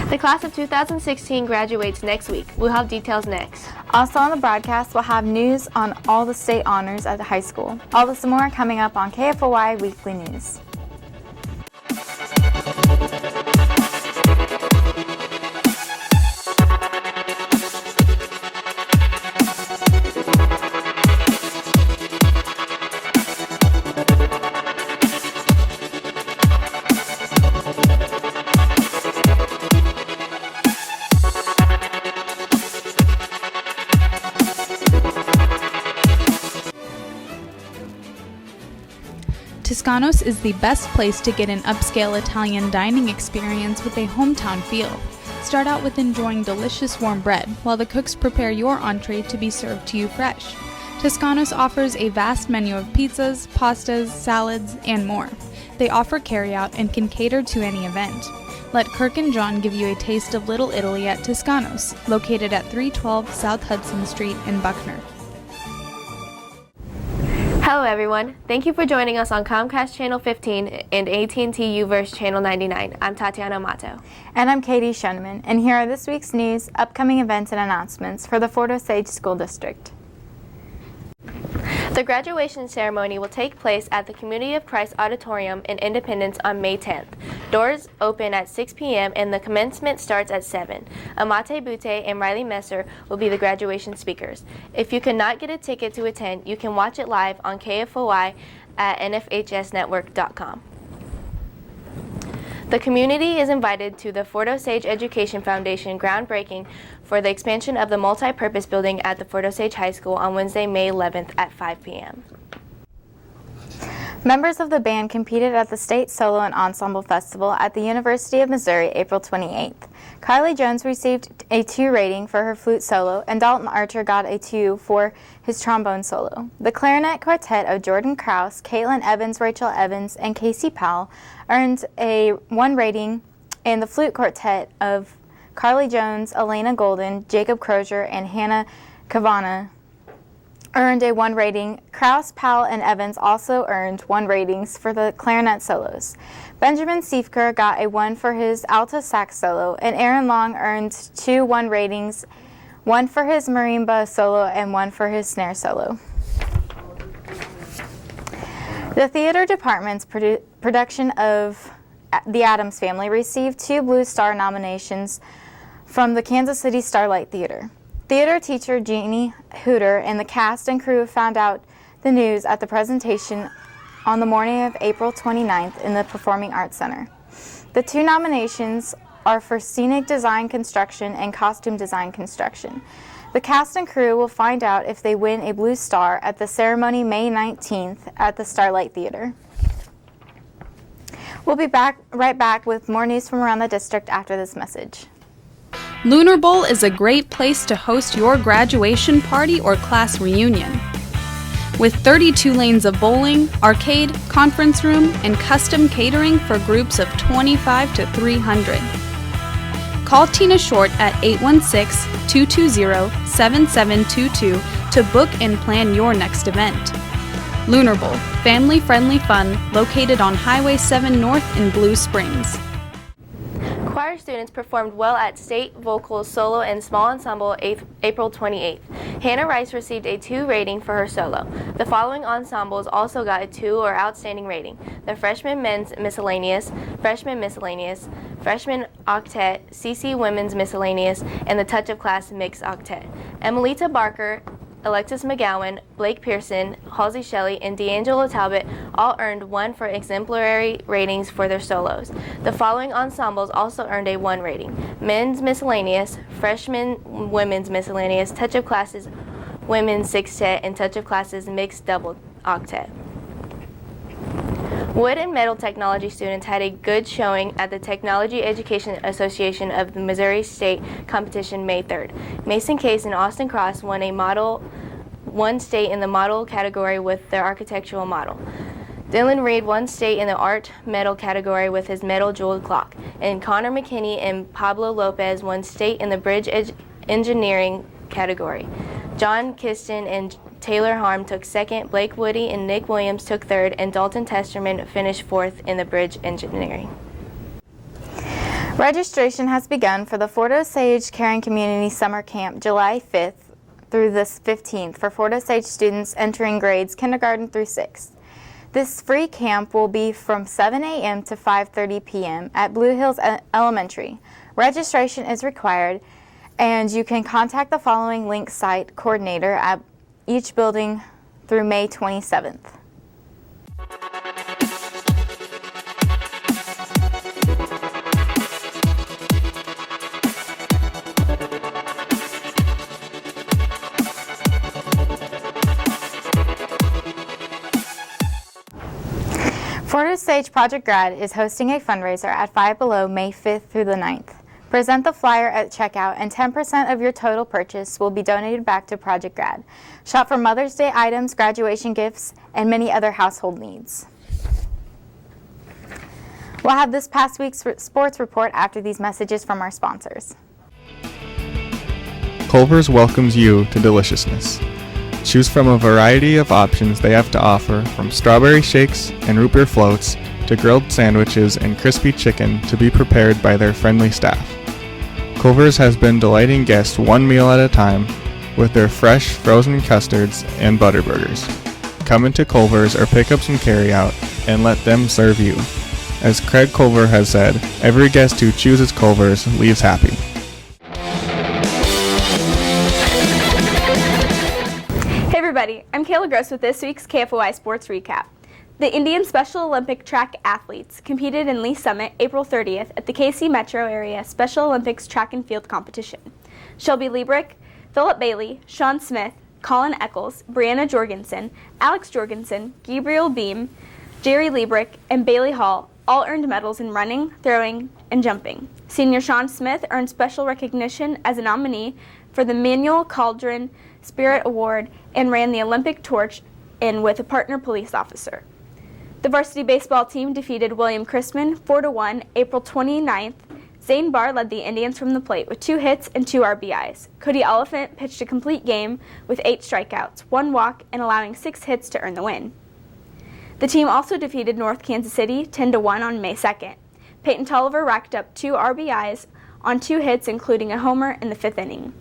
The class of 2016 graduates next week. We'll have details next. Also on the broadcast, we'll have news on all the state honors at the high school. All this and more coming up on KFOI Weekly News. Toscanos is the best place to get an upscale Italian dining experience with a hometown feel. Start out with enjoying delicious warm bread, while the cooks prepare your entree to be served to you fresh. Toscanos offers a vast menu of pizzas, pastas, salads, and more. They offer carryout and can cater to any event. Let Kirk and John give you a taste of Little Italy at Toscanos, located at 312 South Hudson Street in Buckner. Hello everyone. Thank you for joining us on Comcast Channel 15 and AT&T U-verse Channel 99. I'm Tatiana Amato. And I'm Katie Schoeneman, and here are this week's news, upcoming events, and announcements for the Fort Osage School District. The graduation ceremony will take place at the Community of Christ Auditorium in Independence on May 10th. Doors open at 6 p.m. and the commencement starts at 7. Amate Butte and Riley Messer will be the graduation speakers. If you cannot get a ticket to attend, you can watch it live on KFOI at nfhsnetwork.com. The community is invited to the Fort Osage Education Foundation groundbreaking for the expansion of the multi-purpose building at the Fort Osage High School on Wednesday, May 11th at 5 p.m. Members of the band competed at the State Solo and Ensemble Festival at the University of Missouri April 28th. Kylie Jones received a 2 rating for her flute solo, and Dalton Archer got a 2 for his trombone solo. The clarinet quartet of Jordan Krause, Caitlin Evans, Rachel Evans, and Casey Powell earned a 1 rating, and the flute quartet of Carly Jones, Elena Golden, Jacob Crozier, and Hannah Kavana earned a 1 rating. Krause, Powell, and Evans also earned 1 ratings for the clarinet solos. Benjamin Siefker got a 1 for his alto sax solo, and Aaron Long earned 2 1 ratings, 1 for his marimba solo and 1 for his snare solo. The theater department's production of The Addams Family received 2 Blue Star nominations from the Kansas City Starlight Theater. Theater teacher Jeannie Hooter and the cast and crew found out the news at the presentation on the morning of April 29th in the Performing Arts Center. The 2 nominations are for Scenic Design Construction and Costume Design Construction. The cast and crew will find out if they win a Blue Star at the ceremony May 19th at the Starlight Theater. We'll be right back with more news from around the district after this message. Lunar Bowl is a great place to host your graduation party or class reunion. With 32 lanes of bowling, arcade, conference room, and custom catering for groups of 25 to 300. Call Tina Short at 816-220-7722 to book and plan your next event. Lunar Bowl, family-friendly fun located on Highway 7 North in Blue Springs. Choir students performed well at State Vocals Solo and Small Ensemble April 28th. Hannah Rice received a 2 rating for her solo. The following ensembles also got a 2 or outstanding rating: the Freshman Men's Miscellaneous, Freshman Miscellaneous, Freshman Octet, CC Women's Miscellaneous, and the Touch of Class Mixed Octet. Emelita Barker, Alexis McGowan, Blake Pearson, Halsey Shelley, and D'Angelo Talbot all earned 1 for exemplary ratings for their solos. The following ensembles also earned a 1 rating: Men's Miscellaneous, Freshman Women's Miscellaneous, Touch of Classes Women's Sextet, and Touch of Classes Mixed Double Octet. Wood and metal technology students had a good showing at the Technology Education Association of the Missouri State Competition May 3rd. Mason Case and Austin Cross won state in the model category with their architectural model. Dylan Reed won state in the art metal category with his metal jeweled clock. And Connor McKinney and Pablo Lopez won state in the bridge engineering category. John Kiston and Taylor Harm took 2nd, Blake Woody and Nick Williams took 3rd, and Dalton Testerman finished 4th in the bridge engineering. Registration has begun for the Fort Osage Caring Community Summer Camp July 5th through the 15th for Fort Osage students entering grades kindergarten through 6th. This free camp will be from 7 a.m. to 5:30 p.m. at Blue Hills Elementary. Registration is required, and you can contact the following link site coordinator at each building through May 27th. Fort Osage Project Grad is hosting a fundraiser at Five Below May 5th through the 9th. Present the flyer at checkout and 10% of your total purchase will be donated back to Project Grad. Shop for Mother's Day items, graduation gifts, and many other household needs. We'll have this past week's sports report after these messages from our sponsors. Culver's welcomes you to deliciousness. Choose from a variety of options they have to offer, from strawberry shakes and root beer floats to grilled sandwiches and crispy chicken to be prepared by their friendly staff. Culver's has been delighting guests one meal at a time with their fresh frozen custards and butter burgers. Come into Culver's or pick up some carryout and let them serve you. As Craig Culver has said, every guest who chooses Culver's leaves happy. Hey everybody, I'm Kayla Gross with this week's KFOI Sports Recap. The Indian Special Olympic track athletes competed in Lee Summit April 30th at the KC Metro Area Special Olympics track and field competition. Shelby Liebrick, Philip Bailey, Sean Smith, Colin Eccles, Brianna Jorgensen, Alex Jorgensen, Gabriel Beam, Jerry Liebrick, and Bailey Hall all earned medals in running, throwing, and jumping. Senior Sean Smith earned special recognition as a nominee for the Manuel Caldron Spirit Award and ran the Olympic torch in with a partner police officer. The varsity baseball team defeated William Chrisman 4-1 April 29th. Zane Barr led the Indians from the plate with 2 hits and 2 RBIs. Cody Elephant pitched a complete game with 8 strikeouts, 1 walk, and allowing 6 hits to earn the win. The team also defeated North Kansas City 10-1 on May 2nd. Peyton Tolliver racked up 2 RBIs on 2 hits, including a homer in the 5th inning.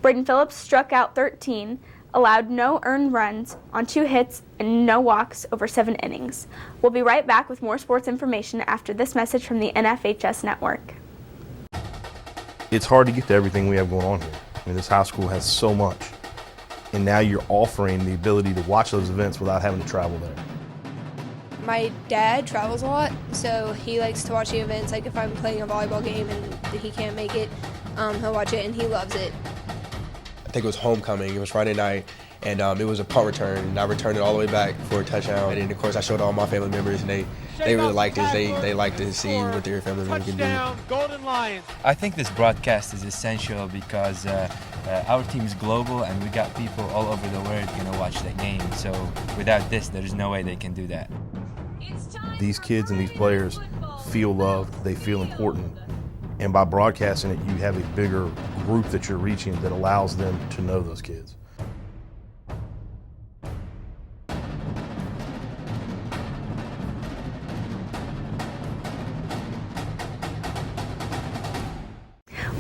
Braden Phillips struck out 13, allowed no earned runs on 2 hits and no walks over 7 innings. We'll be right back with more sports information after this message from the NFHS Network. It's hard to get to everything we have going on here. I mean, this high school has so much, and now you're offering the ability to watch those events without having to travel there. My dad travels a lot, so he likes to watch the events. Like if I'm playing a volleyball game and he can't make it, he'll watch it and he loves it. I think it was homecoming. It was Friday night, and it was a punt return. And I returned it all the way back for a touchdown. And then, of course, I showed all my family members, and they really liked it. They like to see what their family members can do. Golden Lions. I think this broadcast is essential because our team is global, and we got people all over the world going to watch the game. So without this, there's no way they can do that. These kids and these players feel loved, they feel important, and by broadcasting it, you have a bigger group that you're reaching that allows them to know those kids.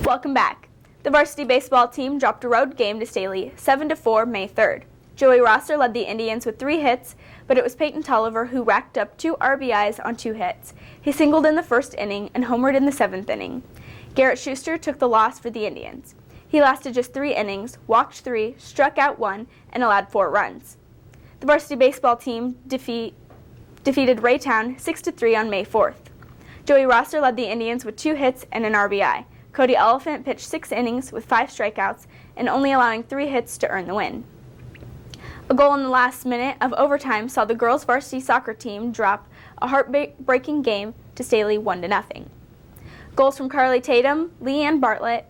Welcome back. The varsity baseball team dropped a road game to Staley 7-4 May 3rd. Joey Rosser led the Indians with 3 hits, but it was Peyton Tolliver who racked up 2 RBIs on 2 hits. He singled in the 1st inning and homered in the 7th inning. Garrett Schuster took the loss for the Indians. He lasted just 3 innings, walked 3, struck out 1, and allowed 4 runs. The varsity baseball team defeated Raytown 6-3 on May 4th. Joey Rosser led the Indians with 2 hits and an RBI. Cody Elephant pitched 6 innings with 5 strikeouts and only allowing 3 hits to earn the win. A goal in the last minute of overtime saw the girls' varsity soccer team drop a heartbreaking game to Staley 1-0. Goals from Carly Tatum, Leanne Bartlett,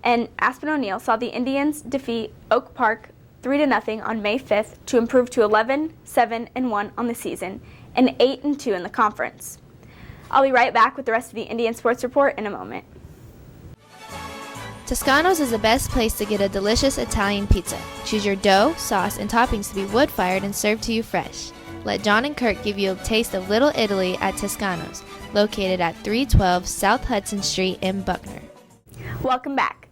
and Aspen O'Neill saw the Indians defeat Oak Park 3-0 on May 5th to improve to 11-7-1 on the season and 8-2 in the conference. I'll be right back with the rest of the Indian Sports Report in a moment. Toscano's is the best place to get a delicious Italian pizza. Choose your dough, sauce, and toppings to be wood-fired and served to you fresh. Let John and Kurt give you a taste of Little Italy at Toscano's. located at 312 South Hudson Street in Buckner. Welcome back.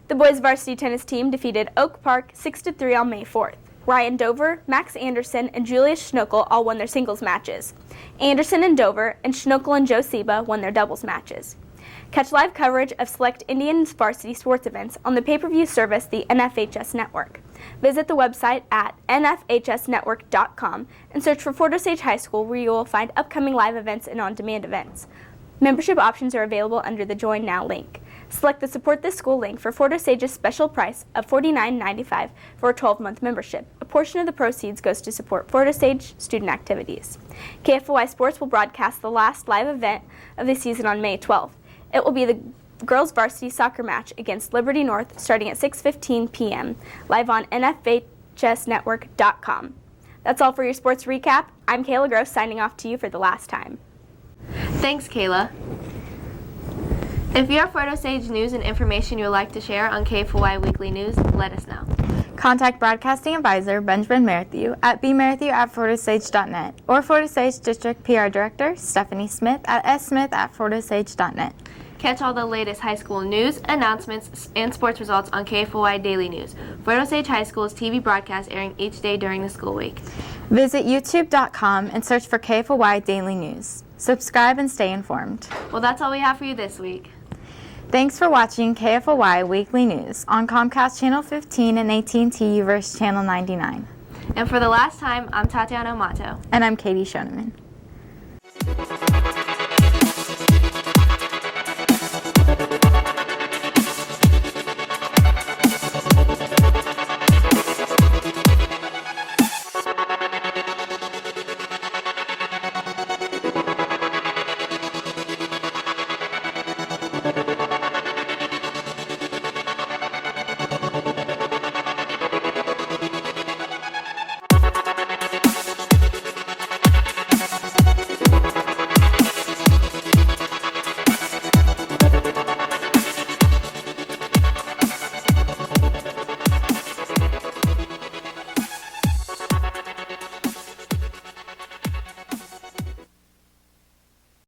The boys varsity tennis team defeated Oak Park 6-3 on May 4th. Ryan Dover, Max Anderson, and Julius Schnuckel all won their singles matches. Anderson and Dover, and Schnuckel and Joe Seba won their doubles matches. Catch live coverage of select Indians varsity sports events on the pay-per-view service, the NFHS Network. Visit the website at nfhsnetwork.com and search for Fort Osage High School, where you will find upcoming live events and on-demand events. Membership options are available under the Join Now link. Select the Support This School link for Fort Osage's special price of $49.95 for a 12-month membership. A portion of the proceeds goes to support Fort Osage student activities. KFOI Sports will broadcast the last live event of the season on May 12th. It will be the girls varsity soccer match against Liberty North starting at 6:15 p.m. live on nfhsnetwork.com. That's all for your sports recap. I'm Kayla Gross signing off to you for the last time. Thanks, Kayla. If you have Fort Osage news and information you would like to share on KFOI Weekly News, let us know. Contact Broadcasting Advisor Benjamin Merrithew at bmerrithew@fortosage.net or Fort Osage District PR Director Stephanie Smith at smith@fortosage.net. Catch all the latest high school news, announcements, and sports results on KFOI Daily News, Fort Osage High School's TV broadcast airing each day during the school week. Visit youtube.com and search for KFOI Daily News. Subscribe and stay informed. Well, that's all we have for you this week. Thanks for watching KFOI Weekly News on Comcast Channel 15 and AT&T Uverse Channel 99. And for the last time, I'm Tatiana Amato. And I'm Katie Schoeneman.